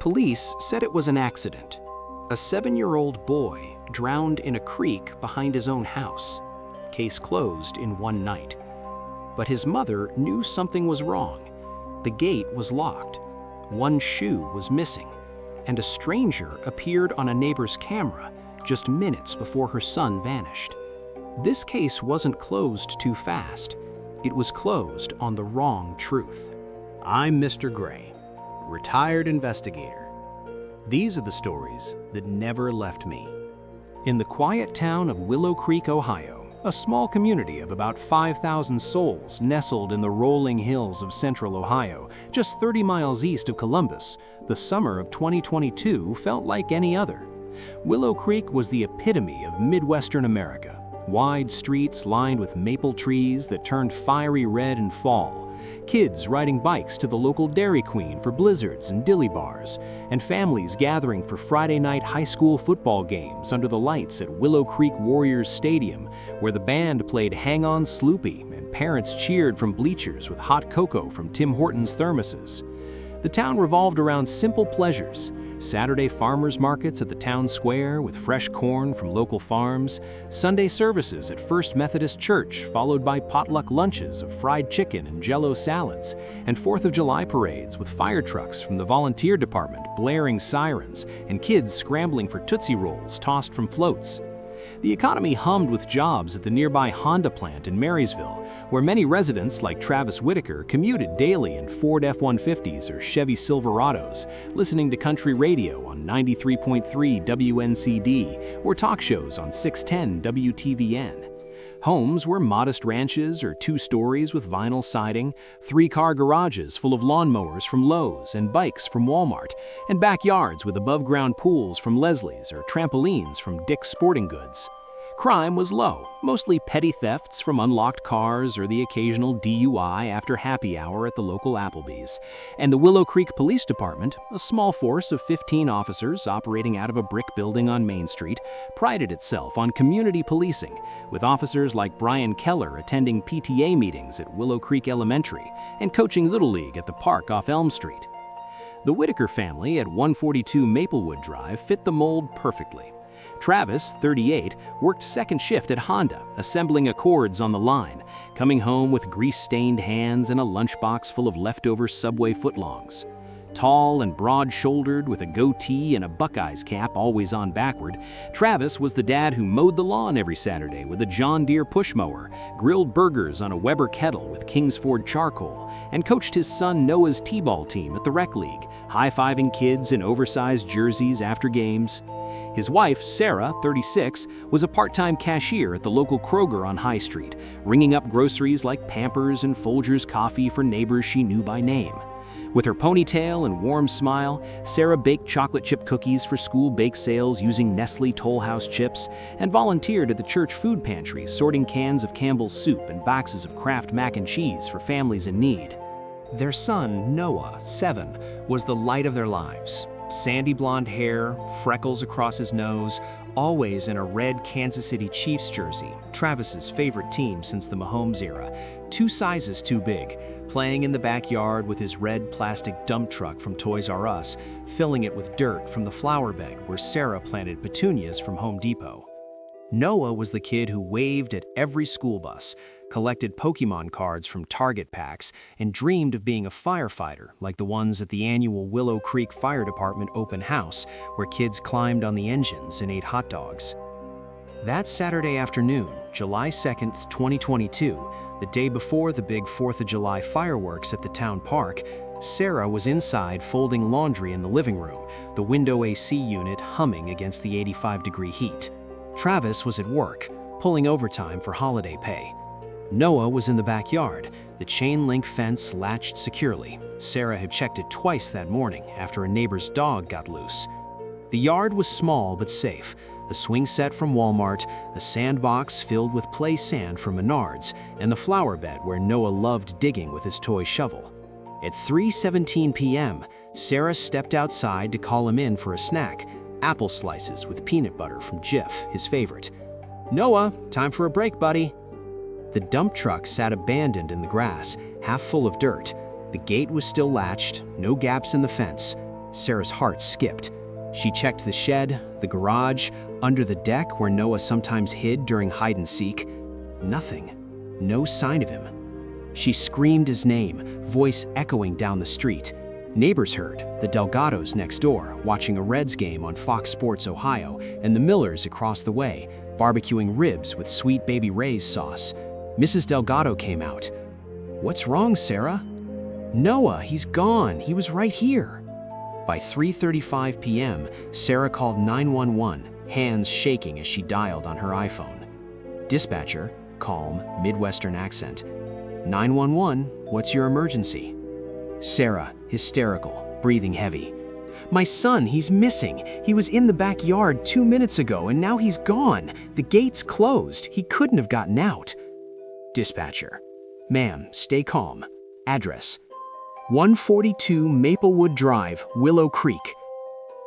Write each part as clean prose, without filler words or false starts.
Police said it was an accident. A 7-year-old boy drowned in a creek behind his own house. Case closed in one night. But his mother knew something was wrong. The gate was locked. One shoe was missing. And a stranger appeared on a neighbor's camera just minutes before her son vanished. This case wasn't closed too fast. It was closed on the wrong truth. I'm Mr. Gray, retired investigator. These are the stories that never left me. In the quiet town of Willow Creek, Ohio, a small community of about 5,000 souls nestled in the rolling hills of central Ohio, just 30 miles east of Columbus, the summer of 2022 felt like any other. Willow Creek was the epitome of Midwestern America. Wide streets lined with maple trees that turned fiery red in fall, kids riding bikes to the local Dairy Queen for blizzards and dilly bars, and families gathering for Friday night high school football games under the lights at Willow Creek Warriors Stadium, where the band played Hang On Sloopy and parents cheered from bleachers with hot cocoa from Tim Hortons thermoses. The town revolved around simple pleasures: Saturday farmers markets at the town square with fresh corn from local farms, Sunday services at First Methodist Church followed by potluck lunches of fried chicken and Jell-O salads, and 4th of July parades with fire trucks from the volunteer department blaring sirens and kids scrambling for Tootsie Rolls tossed from floats. The economy hummed with jobs at the nearby Honda plant in Marysville, where many residents like Travis Whitaker commuted daily in Ford F-150s or Chevy Silverados, listening to country radio on 93.3 WNCD or talk shows on 610 WTVN. Homes were modest ranches or 2 stories with vinyl siding, 3-car garages full of lawnmowers from Lowe's and bikes from Walmart, and backyards with above-ground pools from Leslie's or trampolines from Dick's Sporting Goods. Crime was low, mostly petty thefts from unlocked cars or the occasional DUI after happy hour at the local Applebee's. And the Willow Creek Police Department, a small force of 15 officers operating out of a brick building on Main Street, prided itself on community policing, with officers like Brian Keller attending PTA meetings at Willow Creek Elementary and coaching Little League at the park off Elm Street. The Whitaker family at 142 Maplewood Drive fit the mold perfectly. Travis, 38, worked second shift at Honda, assembling Accords on the line, coming home with grease-stained hands and a lunchbox full of leftover Subway footlongs. Tall and broad-shouldered with a goatee and a Buckeyes cap always on backward, Travis was the dad who mowed the lawn every Saturday with a John Deere push mower, grilled burgers on a Weber kettle with Kingsford charcoal, and coached his son Noah's t-ball team at the rec league, high-fiving kids in oversized jerseys after games. His wife, Sarah, 36, was a part-time cashier at the local Kroger on High Street, ringing up groceries like Pampers and Folgers coffee for neighbors she knew by name. With her ponytail and warm smile, Sarah baked chocolate chip cookies for school bake sales using Nestle Toll House chips and volunteered at the church food pantry sorting cans of Campbell's soup and boxes of Kraft mac and cheese for families in need. Their son, Noah, 7, was the light of their lives. Sandy blonde hair, freckles across his nose, always in a red Kansas City Chiefs jersey, Travis's favorite team since the Mahomes era, 2 sizes too big, playing in the backyard with his red plastic dump truck from Toys R Us, filling it with dirt from the flower bed where Sarah planted petunias from Home Depot. Noah was the kid who waved at every school bus, collected Pokemon cards from Target packs, and dreamed of being a firefighter like the ones at the annual Willow Creek Fire Department open house, where kids climbed on the engines and ate hot dogs. That Saturday afternoon, July 2nd, 2022, the day before the big 4th of July fireworks at the town park, Sarah was inside folding laundry in the living room, the window AC unit humming against the 85-degree heat. Travis was at work, pulling overtime for holiday pay. Noah was in the backyard, the chain-link fence latched securely. Sarah had checked it twice that morning after a neighbor's dog got loose. The yard was small but safe, a swing set from Walmart, a sandbox filled with play sand from Menards, and the flower bed where Noah loved digging with his toy shovel. At 3:17 p.m., Sarah stepped outside to call him in for a snack, apple slices with peanut butter from Jif, his favorite. "Noah, time for a break, buddy." The dump truck sat abandoned in the grass, half full of dirt. The gate was still latched, no gaps in the fence. Sarah's heart skipped. She checked the shed, the garage, under the deck where Noah sometimes hid during hide and seek. Nothing. No sign of him. She screamed his name, voice echoing down the street. Neighbors heard, the Delgados next door, watching a Reds game on Fox Sports Ohio, and the Millers across the way, barbecuing ribs with Sweet Baby Ray's sauce. Mrs. Delgado came out. "What's wrong, Sarah?" "Noah, he's gone. He was right here." By 3:35 p.m., Sarah called 911, hands shaking as she dialed on her iPhone. Dispatcher, calm, Midwestern accent. 911, what's your emergency? Sarah, hysterical, breathing heavy. "My son, he's missing. He was in the backyard 2 minutes ago and now he's gone. The gate's closed. He couldn't have gotten out." Dispatcher, ma'am, stay calm. Address, 142 Maplewood Drive, Willow Creek.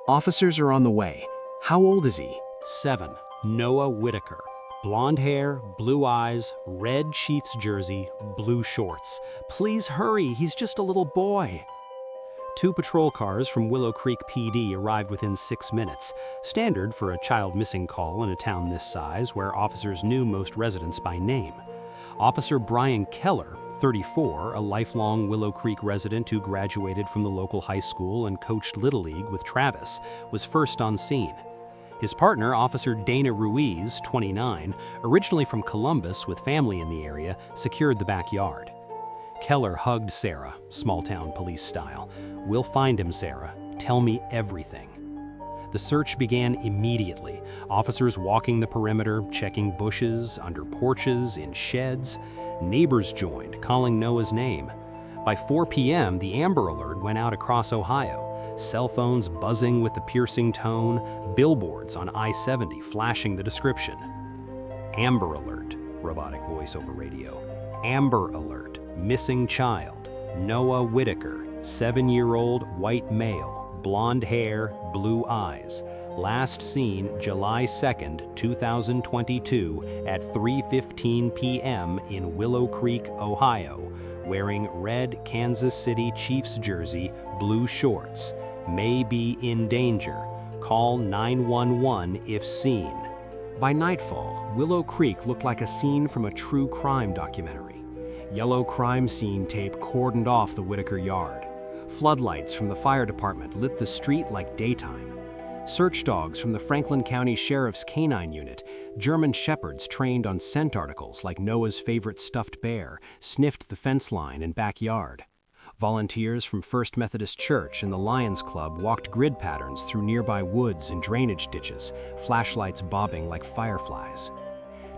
Officers are on the way. How old is he? 7. Noah Whitaker. Blonde hair, blue eyes, red Chiefs jersey, blue shorts. Please hurry, he's just a little boy. 2 patrol cars from Willow Creek PD arrived within 6 minutes, standard for a child missing call in a town this size where officers knew most residents by name. Officer Brian Keller, 34, a lifelong Willow Creek resident who graduated from the local high school and coached Little League with Travis, was first on scene. His partner, Officer Dana Ruiz, 29, originally from Columbus with family in the area, secured the backyard. Keller hugged Sarah, small-town police style. "We'll find him, Sarah. Tell me everything." The search began immediately. Officers walking the perimeter, checking bushes, under porches, in sheds. Neighbors joined, calling Noah's name. By 4 p.m., the Amber Alert went out across Ohio. Cell phones buzzing with the piercing tone, billboards on I-70 flashing the description. Amber Alert, robotic voice over radio. Amber Alert, missing child, Noah Whitaker, 7-year-old white male, blonde hair, blue eyes. Last seen July 2nd, 2022 at 3:15 p.m. in Willow Creek, Ohio, wearing red Kansas City Chiefs jersey, blue shorts. May be in danger. Call 911 if seen. By nightfall, Willow Creek looked like a scene from a true crime documentary. Yellow crime scene tape cordoned off the Whitaker yard. Floodlights from the fire department lit the street like daytime. Search dogs from the Franklin County Sheriff's Canine Unit, German shepherds trained on scent articles like Noah's favorite stuffed bear, sniffed the fence line and backyard. Volunteers from First Methodist Church and the Lions Club walked grid patterns through nearby woods and drainage ditches, flashlights bobbing like fireflies.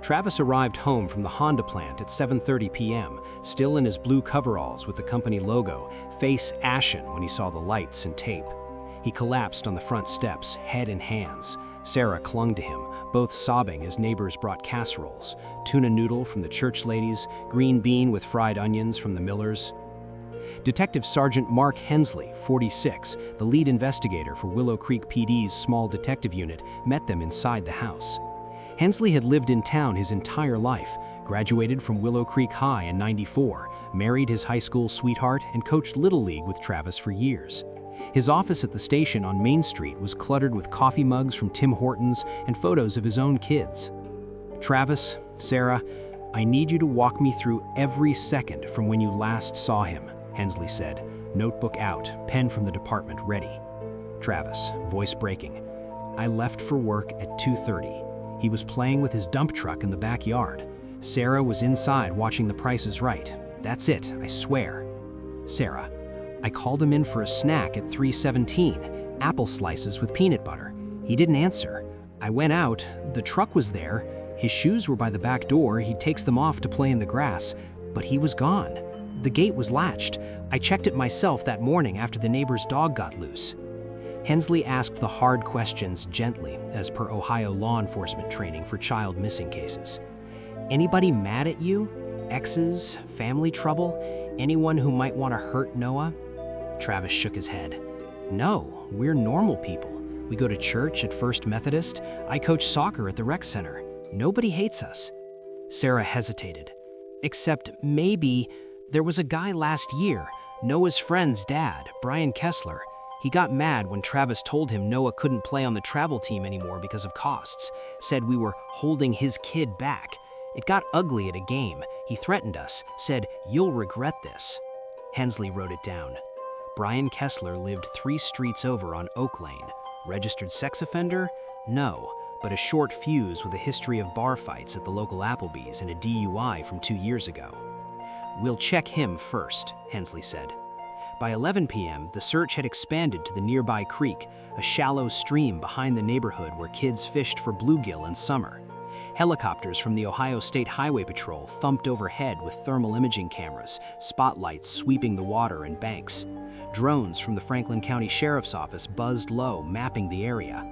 Travis arrived home from the Honda plant at 7:30 p.m., still in his blue coveralls with the company logo, face ashen when he saw the lights and tape. He collapsed on the front steps, head in hands. Sarah clung to him, both sobbing as neighbors brought casseroles, tuna noodle from the church ladies, green bean with fried onions from the Millers. Detective Sergeant Mark Hensley, 46, the lead investigator for Willow Creek PD's small detective unit, met them inside the house. Hensley had lived in town his entire life, graduated from Willow Creek High in '94, married his high school sweetheart, and coached Little League with Travis for years. His office at the station on Main Street was cluttered with coffee mugs from Tim Hortons and photos of his own kids. "Travis, Sarah, I need you to walk me through every second from when you last saw him," Hensley said, notebook out, pen from the department ready. Travis, voice breaking, "I left for work at 2:30. He was playing with his dump truck in the backyard. Sarah was inside watching The Price is Right. That's it, I swear." Sarah, "I called him in for a snack at 3:17, apple slices with peanut butter. He didn't answer. I went out, the truck was there, his shoes were by the back door, he takes them off to play in the grass, but he was gone. The gate was latched. I checked it myself that morning after the neighbor's dog got loose." Hensley asked the hard questions gently, as per Ohio law enforcement training for child missing cases. "Anybody mad at you? Exes? Family trouble? Anyone who might want to hurt Noah?" Travis shook his head. "No, we're normal people. We go to church at First Methodist. I coach soccer at the rec center. Nobody hates us." Sarah hesitated. "Except maybe there was a guy last year, Noah's friend's dad, Brian Kessler. He got mad when Travis told him Noah couldn't play on the travel team anymore because of costs, said we were holding his kid back. It got ugly at a game. He threatened us, said, "You'll regret this." Hensley wrote it down. Brian Kessler lived 3 streets over on Oak Lane. Registered sex offender? No, but a short fuse with a history of bar fights at the local Applebee's and a DUI from 2 years ago. "We'll check him first," Hensley said. By 11 p.m., the search had expanded to the nearby creek, a shallow stream behind the neighborhood where kids fished for bluegill in summer. Helicopters from the Ohio State Highway Patrol thumped overhead with thermal imaging cameras, spotlights sweeping the water and banks. Drones from the Franklin County Sheriff's Office buzzed low, mapping the area.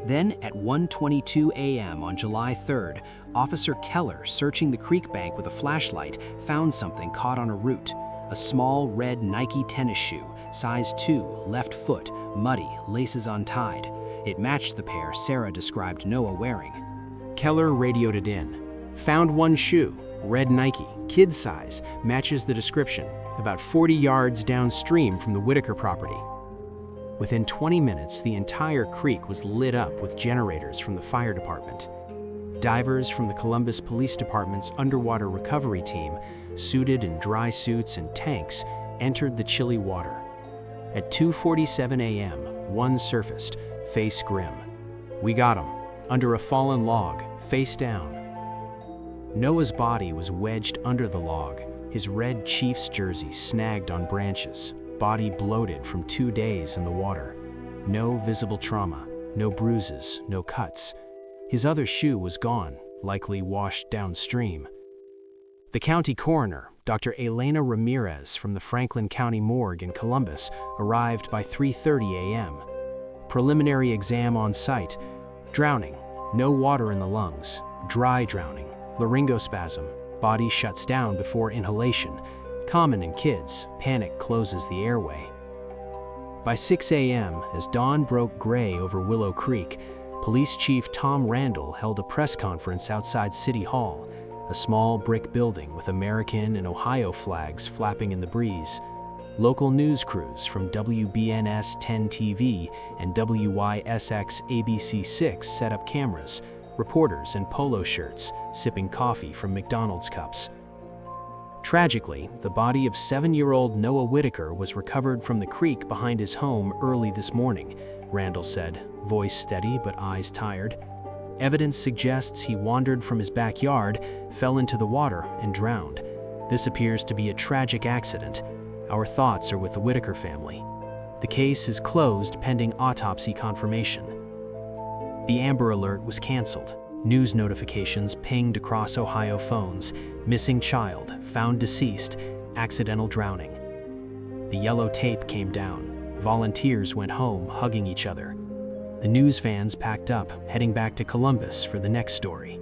Then, at 1:22 a.m. on July 3rd, Officer Keller, searching the creek bank with a flashlight, found something caught on a root. A small red Nike tennis shoe, size 2, left foot, muddy, laces untied. It matched the pair Sarah described Noah wearing. Keller radioed it in. Found one shoe, red Nike, kid size, matches the description, about 40 yards downstream from the Whitaker property. Within 20 minutes, the entire creek was lit up with generators from the fire department. Divers from the Columbus Police Department's underwater recovery team, suited in dry suits and tanks, entered the chilly water. At 2:47 a.m., one surfaced, face grim. "We got him, under a fallen log, face down." Noah's body was wedged under the log, his red Chiefs jersey snagged on branches, body bloated from 2 days in the water. No visible trauma, no bruises, no cuts. His other shoe was gone, likely washed downstream. The county coroner, Dr. Elena Ramirez from the Franklin County Morgue in Columbus, arrived by 3:30 a.m. Preliminary exam on site. Drowning, no water in the lungs, dry drowning, laryngospasm, body shuts down before inhalation. Common in kids, panic closes the airway. By 6 a.m., as dawn broke gray over Willow Creek, Police Chief Tom Randall held a press conference outside City Hall, a small brick building with American and Ohio flags flapping in the breeze. Local news crews from WBNS 10 TV and WYSX ABC 6 set up cameras, reporters in polo shirts, sipping coffee from McDonald's cups. Tragically, the body of 7-year-old Noah Whitaker was recovered from the creek behind his home early this morning, Randall said, voice steady but eyes tired. Evidence suggests he wandered from his backyard, fell into the water, and drowned. This appears to be a tragic accident. Our thoughts are with the Whitaker family. The case is closed pending autopsy confirmation. The Amber Alert was canceled. News notifications pinged across Ohio phones. Missing child, found deceased, accidental drowning. The yellow tape came down. Volunteers went home, hugging each other. The news vans packed up, heading back to Columbus for the next story.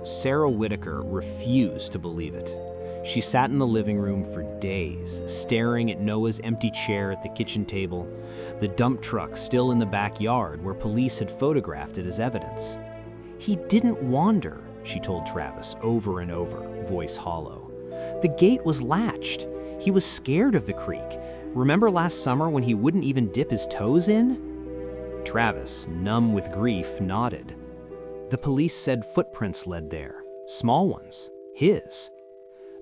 Sarah Whitaker refused to believe it. She sat in the living room for days, staring at Noah's empty chair at the kitchen table, the dump truck still in the backyard where police had photographed it as evidence. "He didn't wander," she told Travis over and over, voice hollow. "The gate was latched. He was scared of the creek. Remember last summer when he wouldn't even dip his toes in?" Travis, numb with grief, nodded. "The police said footprints led there, small ones, his."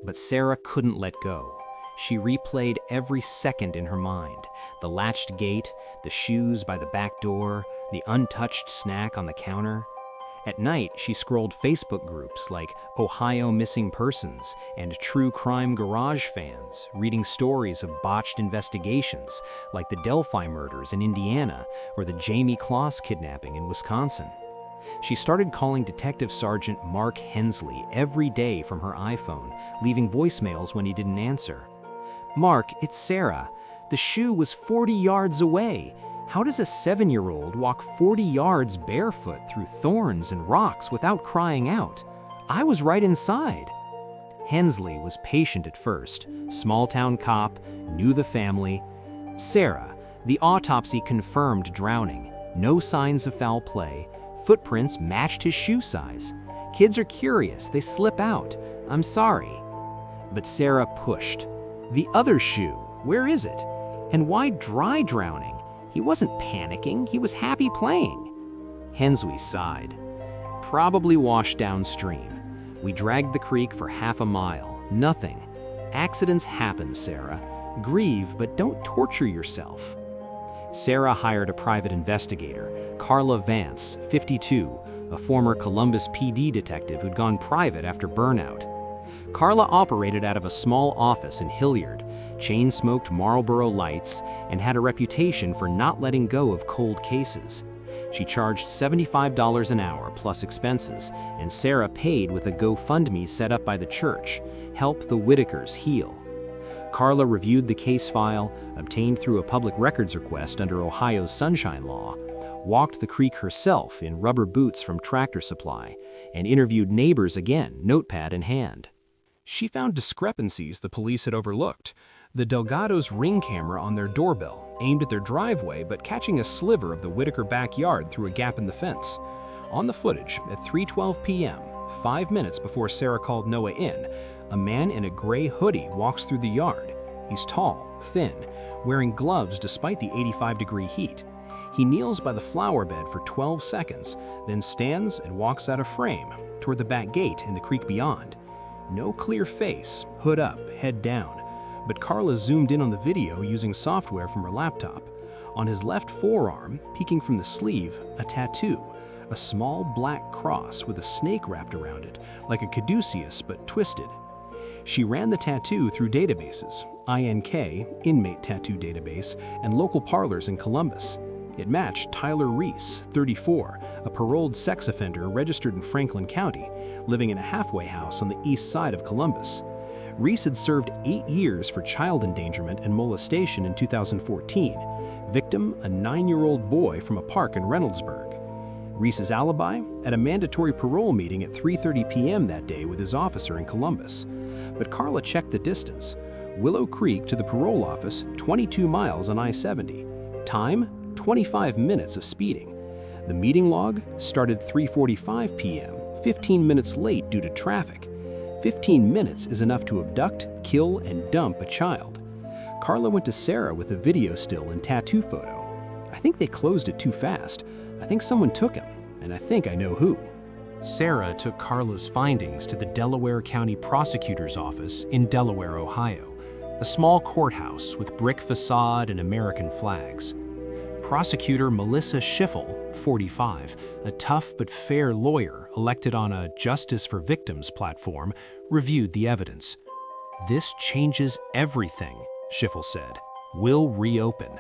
But Sarah couldn't let go. She replayed every second in her mind. The latched gate, the shoes by the back door, the untouched snack on the counter. At night, she scrolled Facebook groups like Ohio Missing Persons and True Crime Garage fans, reading stories of botched investigations like the Delphi murders in Indiana or the Jamie Kloss kidnapping in Wisconsin. She started calling Detective Sergeant Mark Hensley every day from her iPhone, leaving voicemails when he didn't answer. "Mark, it's Sarah. The shoe was 40 yards away. How does a 7-year-old walk 40 yards barefoot through thorns and rocks without crying out? I was right inside." Hensley was patient at first, small-town cop, knew the family. "Sarah, the autopsy confirmed drowning, no signs of foul play. Footprints matched his shoe size. Kids are curious, they slip out. I'm sorry." But Sarah pushed. "The other shoe, where is it? And why dry drowning? He wasn't panicking, he was happy playing. Hensley sighed. Probably washed downstream. We dragged the creek for half a mile. Nothing. Accidents happen, Sarah. Grieve, but don't torture yourself. Sarah hired a private investigator, Carla Vance, 52, a former Columbus PD detective who'd gone private after burnout. Carla operated out of a small office in Hilliard, chain-smoked Marlboro Lights, and had a reputation for not letting go of cold cases. She charged $75 an hour plus expenses, and Sarah paid with a GoFundMe set up by the church, Help the Whitakers Heal. Carla reviewed the case file, obtained through a public records request under Ohio's Sunshine Law, walked the creek herself in rubber boots from Tractor Supply, and interviewed neighbors again, notepad in hand. She found discrepancies the police had overlooked. The Delgados' ring camera on their doorbell, aimed at their driveway but catching a sliver of the Whitaker backyard through a gap in the fence. On the footage, at 3:12 p.m., 5 minutes before Sarah called Noah in, a man in a gray hoodie walks through the yard. He's tall, thin, wearing gloves despite the 85-degree heat. He kneels by the flower bed for 12 seconds, then stands and walks out of frame toward the back gate in the creek beyond. No clear face, hood up, head down, but Carla zoomed in on the video using software from her laptop. On his left forearm, peeking from the sleeve, a tattoo, a small black cross with a snake wrapped around it, like a caduceus but twisted. She ran the tattoo through databases, INK, Inmate Tattoo Database, and local parlors in Columbus. It matched Tyler Reese, 34, a paroled sex offender registered in Franklin County, living in a halfway house on the east side of Columbus. Reese had served 8 years for child endangerment and molestation in 2014. Victim, a 9-year-old boy from a park in Reynoldsburg. Reese's alibi? At a mandatory parole meeting at 3:30 p.m. that day with his officer in Columbus. But Carla checked the distance. Willow Creek to the parole office, 22 miles on I-70. Time? 25 minutes of speeding. The meeting log started 3:45 p.m., 15 minutes late due to traffic. 15 minutes is enough to abduct, kill, and dump a child. Carla went to Sarah with a video still and tattoo photo. I think they closed it too fast. I think someone took him, and I think I know who. Sarah took Carla's findings to the Delaware County Prosecutor's Office in Delaware, Ohio, a small courthouse with brick facade and American flags. Prosecutor Melissa Schiffel, 45, a tough but fair lawyer elected on a Justice for Victims platform, reviewed the evidence. "This changes everything," Schiffel said. "We'll reopen."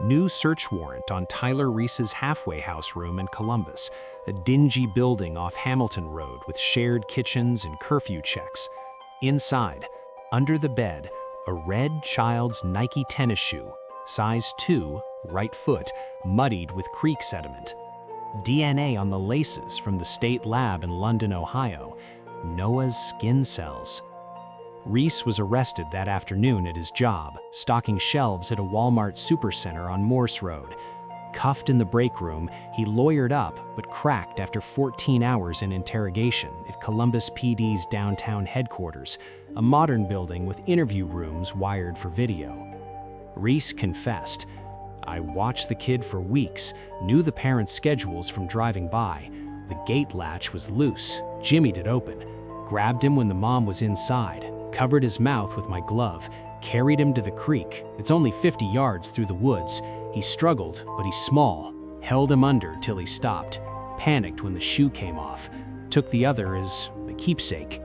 New search warrant on Tyler Reese's halfway house room in Columbus, a dingy building off Hamilton Road with shared kitchens and curfew checks. Inside, under the bed, a red child's Nike tennis shoe, size 2, right foot, muddied with creek sediment. DNA on the laces from the state lab in London, Ohio. Noah's skin cells. Reese was arrested that afternoon at his job, stocking shelves at a Walmart supercenter on Morse Road. Cuffed in the break room, he lawyered up but cracked after 14 hours in interrogation at Columbus PD's downtown headquarters, a modern building with interview rooms wired for video. Reese confessed, "I watched the kid for weeks, knew the parents' schedules from driving by. The gate latch was loose, jimmied it open, grabbed him when the mom was inside, covered his mouth with my glove, carried him to the creek. It's only 50 yards through the woods. He struggled, but he's small. Held him under till he stopped. Panicked when the shoe came off. Took the other as a keepsake.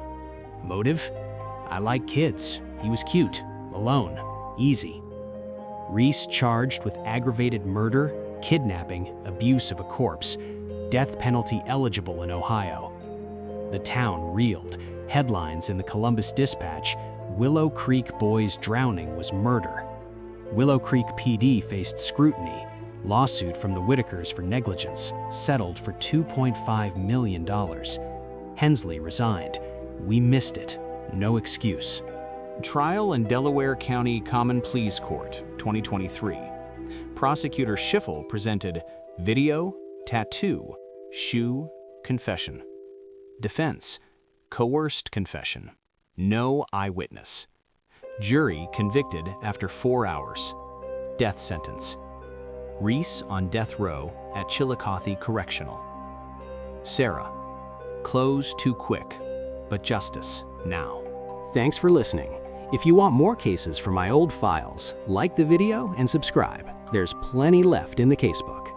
Motive? I like kids. He was cute. Alone. Easy." Reese charged with aggravated murder, kidnapping, abuse of a corpse. Death penalty eligible in Ohio. The town reeled. Headlines in the Columbus Dispatch, "Willow Creek boy's drowning was murder." Willow Creek PD faced scrutiny. Lawsuit from the Whitakers for negligence, settled for $2.5 million. Hensley resigned. "We missed it. No excuse." Trial in Delaware County Common Pleas Court, 2023. Prosecutor Schiffel presented video, tattoo, shoe, confession. Defense, coerced confession. No eyewitness. Jury convicted after 4 hours. Death sentence. Reese on death row at Chillicothe Correctional. Sarah, close too quick, but justice now. Thanks for listening. If you want more cases from my old files, like the video and subscribe. There's plenty left in the casebook.